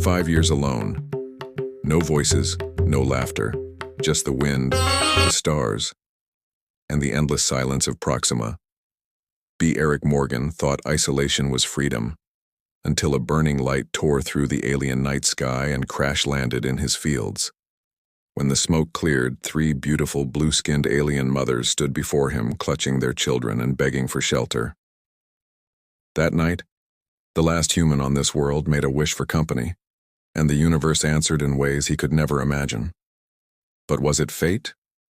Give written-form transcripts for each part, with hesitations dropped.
5 years alone. No voices, no laughter, just the wind, the stars, and the endless silence of Proxima. Eric Morgan thought isolation was freedom, until a burning light tore through the alien night sky and crash-landed in his fields. When the smoke cleared, 3 beautiful blue-skinned alien mothers stood before him, clutching their children and begging for shelter. That night, the last human on this world made a wish for company, and the universe answered in ways he could never imagine. But was it fate,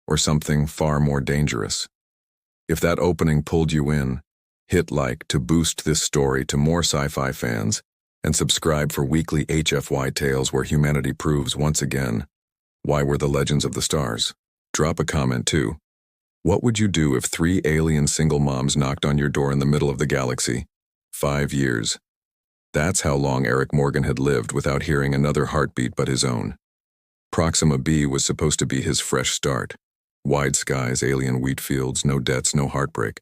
or something far more dangerous? If that opening pulled you in, hit like to boost this story to more sci-fi fans, and subscribe for weekly HFY tales where humanity proves once again, why we're the legends of the stars. Drop a comment too. What would you do if 3 alien single moms knocked on your door in the middle of the galaxy? 5 years. That's how long Eric Morgan had lived without hearing another heartbeat but his own. Proxima B was supposed to be his fresh start. Wide skies, alien wheat fields, no debts, no heartbreak.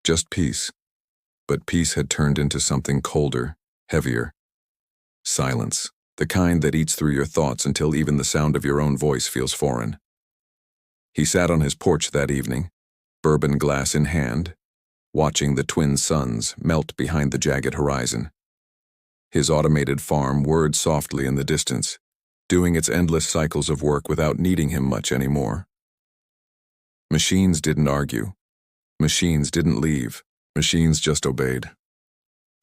Just peace. But peace had turned into something colder, heavier. Silence, the kind that eats through your thoughts until even the sound of your own voice feels foreign. He sat on his porch that evening, bourbon glass in hand, watching the twin suns melt behind the jagged horizon. His automated farm whirred softly in the distance, doing its endless cycles of work without needing him much anymore. Machines didn't argue. Machines didn't leave. Machines just obeyed.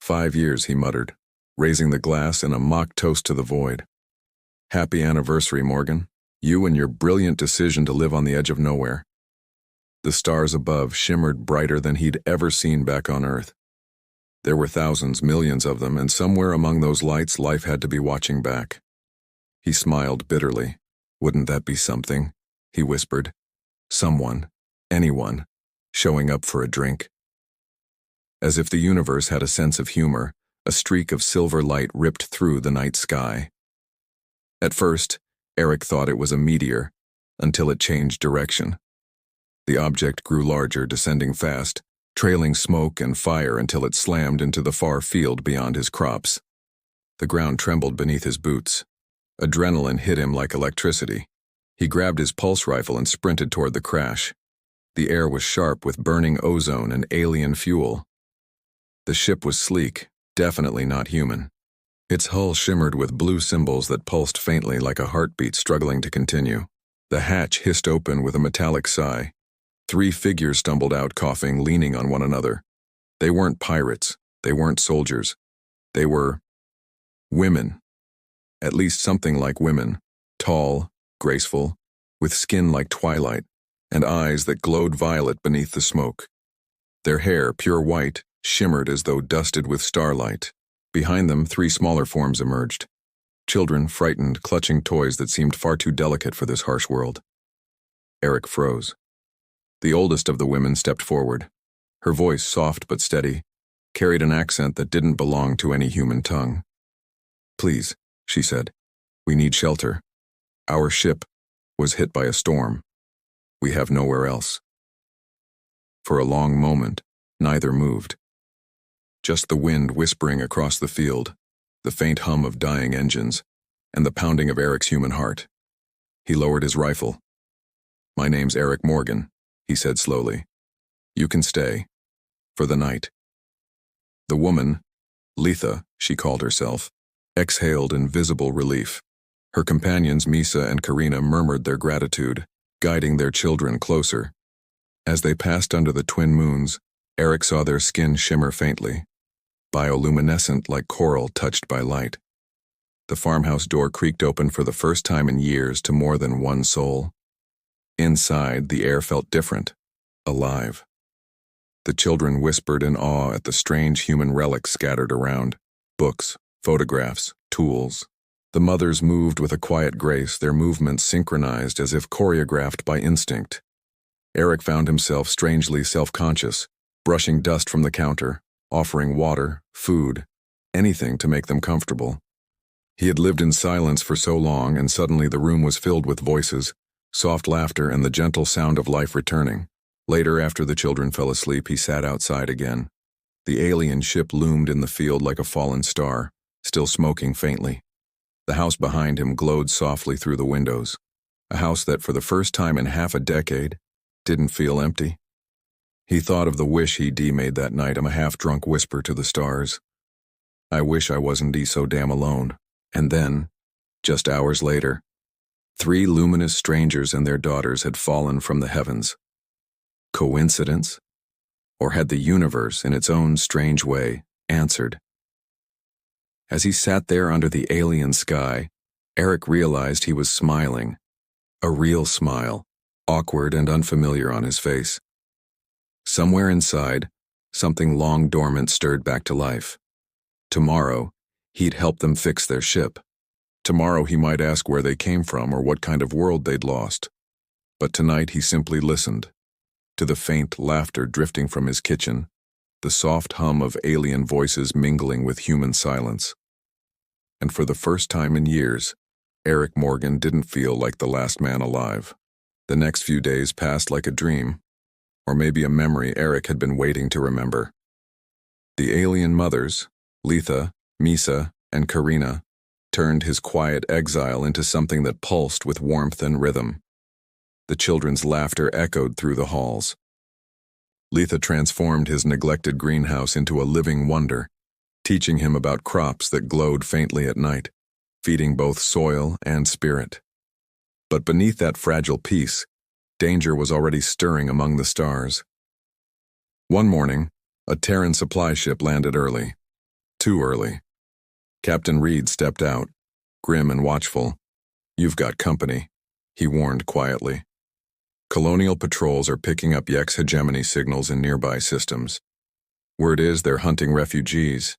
5 years, he muttered, raising the glass in a mock toast to the void. Happy anniversary, Morgan. You and your brilliant decision to live on the edge of nowhere. The stars above shimmered brighter than he'd ever seen back on Earth. There were thousands, millions of them, and somewhere among those lights, life had to be watching back. He smiled bitterly. Wouldn't that be something? He whispered. Someone, anyone, showing up for a drink. As if the universe had a sense of humor, a streak of silver light ripped through the night sky. At first, Eric thought it was a meteor, until it changed direction. The object grew larger, descending fast, trailing smoke and fire until it slammed into the far field beyond his crops. The ground trembled beneath his boots. Adrenaline hit him like electricity. He grabbed his pulse rifle and sprinted toward the crash. The air was sharp with burning ozone and alien fuel. The ship was sleek, definitely not human. Its hull shimmered with blue symbols that pulsed faintly like a heartbeat struggling to continue. The hatch hissed open with a metallic sigh. 3 figures stumbled out, coughing, leaning on one another. They weren't pirates. They weren't soldiers. They were women. At least something like women. Tall, graceful, with skin like twilight, and eyes that glowed violet beneath the smoke. Their hair, pure white, shimmered as though dusted with starlight. Behind them, 3 smaller forms emerged. Children, frightened, clutching toys that seemed far too delicate for this harsh world. Eric froze. The oldest of the women stepped forward. Her voice, soft but steady, carried an accent that didn't belong to any human tongue. "Please," she said, "we need shelter. Our ship was hit by a storm. We have nowhere else." For a long moment, neither moved. Just the wind whispering across the field, the faint hum of dying engines, and the pounding of Eric's human heart. He lowered his rifle. "My name's Eric Morgan," he said slowly. "You can stay. For the night." The woman, Litha, she called herself, exhaled in visible relief. Her companions, Misa and Karina, murmured their gratitude, guiding their children closer. As they passed under the twin moons, Eric saw their skin shimmer faintly, bioluminescent like coral touched by light. The farmhouse door creaked open for the first time in years to more than one soul. Inside, the air felt different, alive. The children whispered in awe at the strange human relics scattered around. Books, photographs, tools. The mothers moved with a quiet grace, their movements synchronized as if choreographed by instinct. Eric found himself strangely self-conscious, brushing dust from the counter, offering water, food, anything to make them comfortable. He had lived in silence for so long, and suddenly the room was filled with voices, soft laughter, and the gentle sound of life returning. Later, after the children fell asleep, he sat outside again. The alien ship loomed in the field like a fallen star, still smoking faintly. The house behind him glowed softly through the windows, a house that for the first time in half a decade didn't feel empty. He thought of the wish he'd made that night, a half-drunk whisper to the stars. I wish I wasn't so damn alone. And then, just hours later, 3 luminous strangers and their daughters had fallen from the heavens. Coincidence? Or had the universe, in its own strange way, answered? As he sat there under the alien sky, Eric realized he was smiling. A real smile, awkward and unfamiliar on his face. Somewhere inside, something long dormant stirred back to life. Tomorrow, he'd help them fix their ship. Tomorrow he might ask where they came from or what kind of world they'd lost. But tonight he simply listened. To the faint laughter drifting from his kitchen, the soft hum of alien voices mingling with human silence. And for the first time in years, Eric Morgan didn't feel like the last man alive. The next few days passed like a dream, or maybe a memory Eric had been waiting to remember. The alien mothers, Litha, Misa, and Karina, turned his quiet exile into something that pulsed with warmth and rhythm. The children's laughter echoed through the halls. Litha transformed his neglected greenhouse into a living wonder, teaching him about crops that glowed faintly at night, feeding both soil and spirit. But beneath that fragile peace, danger was already stirring among the stars. One morning, a Terran supply ship landed early. Too early. Captain Reed stepped out, grim and watchful. "You've got company," he warned quietly. "Colonial patrols are picking up Yex hegemony signals in nearby systems. Word is they're hunting refugees,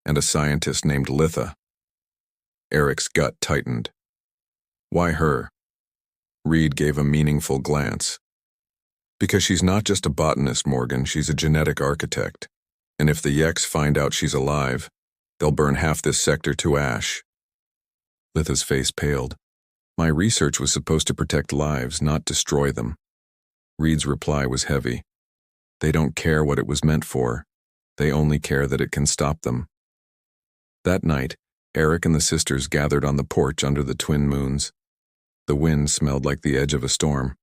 and a scientist named Litha." Eric's gut tightened. Why her? Reed gave a meaningful glance. "Because she's not just a botanist, Morgan, she's a genetic architect. And if the Yex find out she's alive, they'll burn half this sector to ash." Litha's face paled. "My research was supposed to protect lives, not destroy them." Reed's reply was heavy. "They don't care what it was meant for. They only care that it can stop them." That night, Eric and the sisters gathered on the porch under the twin moons. The wind smelled like the edge of a storm.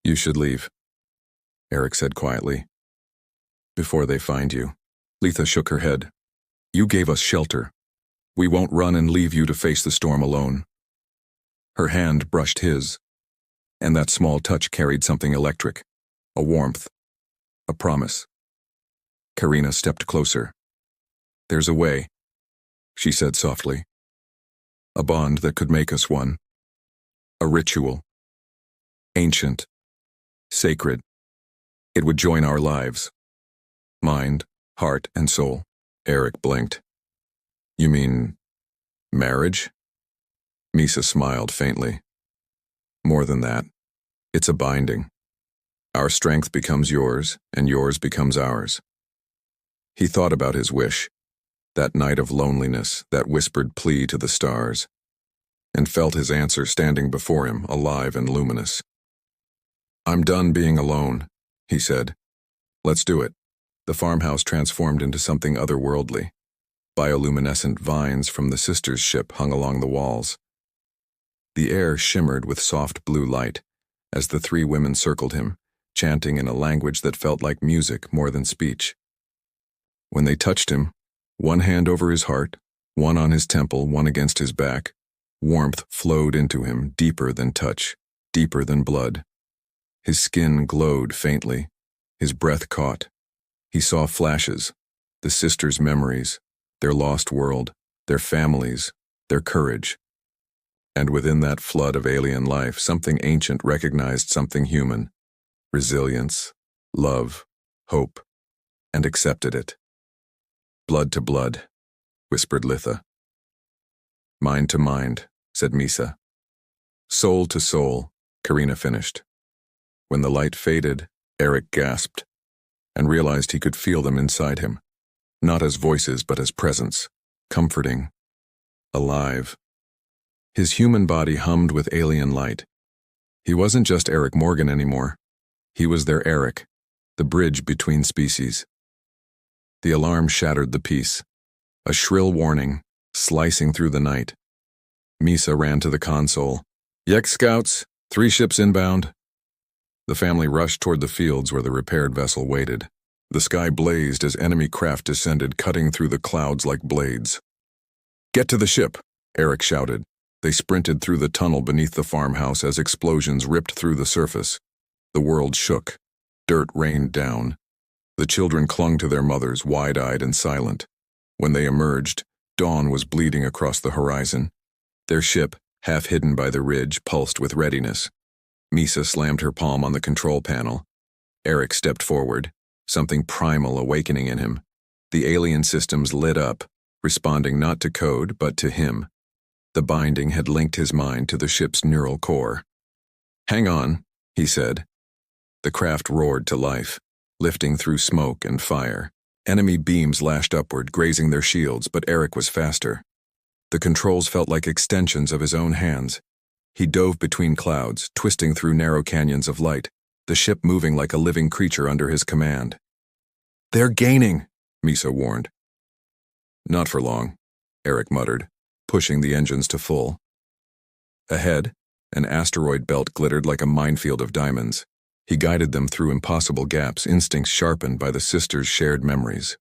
"You should leave," Eric said quietly. "Before they find you." Litha shook her head. "You gave us shelter. We won't run and leave you to face the storm alone." Her hand brushed his, and that small touch carried something electric, a warmth, a promise. Karina stepped closer. "There's a way," she said softly. "A bond that could make us one. A ritual. Ancient. Sacred. It would join our lives. Mind, heart, and soul." Eric blinked. "You mean marriage?" Misa smiled faintly. "More than that. It's a binding. Our strength becomes yours, and yours becomes ours." He thought about his wish, that night of loneliness, that whispered plea to the stars, and felt his answer standing before him, alive and luminous. "I'm done being alone," he said. "Let's do it." The farmhouse transformed into something otherworldly. Bioluminescent vines from the sisters' ship hung along the walls. The air shimmered with soft blue light as the 3 women circled him, chanting in a language that felt like music more than speech. When they touched him, one hand over his heart, one on his temple, one against his back, warmth flowed into him, deeper than touch, deeper than blood. His skin glowed faintly, his breath caught. He saw flashes, the sisters' memories, their lost world, their families, their courage. And within that flood of alien life, something ancient recognized something human: resilience, love, hope, and accepted it. "Blood to blood," whispered Litha. "Mind to mind," said Misa. "Soul to soul," Karina finished. When the light faded, Eric gasped, and realized he could feel them inside him, not as voices but as presence, comforting, alive. His human body hummed with alien light. He wasn't just Eric Morgan anymore. He was their Eric, the bridge between species. The alarm shattered the peace, a shrill warning, slicing through the night, Misa ran to the console. Yex scouts, 3 ships inbound. The family rushed toward the fields where the repaired vessel waited. The sky blazed as enemy craft descended, cutting through the clouds like blades. Get to the ship, Eric shouted. They sprinted through the tunnel beneath the farmhouse as explosions ripped through the surface. The world shook. Dirt rained down. The children clung to their mothers, wide-eyed and silent. When they emerged, dawn was bleeding across the horizon. Their ship, half hidden by the ridge, pulsed with readiness. Misa slammed her palm on the control panel. Eric stepped forward, something primal awakening in him. The alien systems lit up, responding not to code but to him. The binding had linked his mind to the ship's neural core. Hang on, he said. The craft roared to life, lifting through smoke and fire. Enemy beams lashed upward, grazing their shields, but Eric was faster. The controls felt like extensions of his own hands. He dove between clouds, twisting through narrow canyons of light, the ship moving like a living creature under his command. They're gaining, Misa warned. Not for long, Eric muttered, pushing the engines to full. Ahead, an asteroid belt glittered like a minefield of diamonds. He guided them through impossible gaps, instincts sharpened by the sisters' shared memories.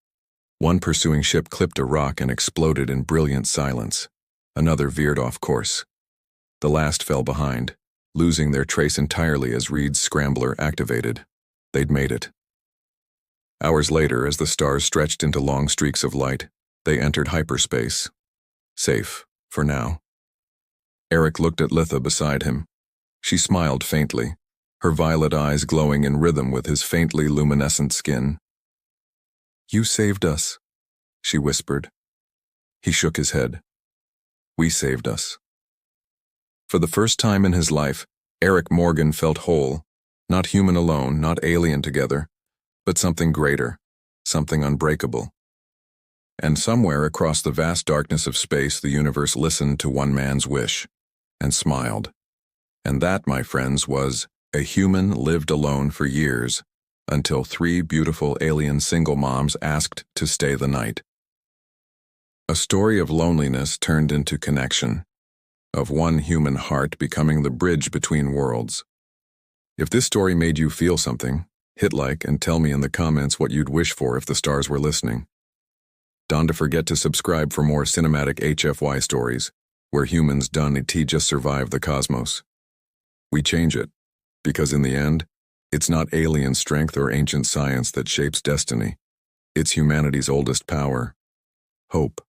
One pursuing ship clipped a rock and exploded in brilliant silence. Another veered off course. The last fell behind, losing their trace entirely as Reed's scrambler activated. They'd made it. Hours later, as the stars stretched into long streaks of light, they entered hyperspace. Safe, for now. Eric looked at Litha beside him. She smiled faintly, her violet eyes glowing in rhythm with his faintly luminescent skin. You saved us, she whispered. He shook his head. We saved us. For the first time in his life, Eric Morgan felt whole, not human alone, not alien together, but something greater, something unbreakable. And somewhere across the vast darkness of space, the universe listened to one man's wish, and smiled. And that, my friends, was a human lived alone for years, until 3 beautiful alien single moms asked to stay the night. A story of loneliness turned into connection, of one human heart becoming the bridge between worlds. If this story made you feel something, hit like and tell me in the comments what you'd wish for if the stars were listening. Don't forget to subscribe for more cinematic HFY stories, where humans don't just survive the cosmos. We change it, because in the end, it's not alien strength or ancient science that shapes destiny. It's humanity's oldest power: hope.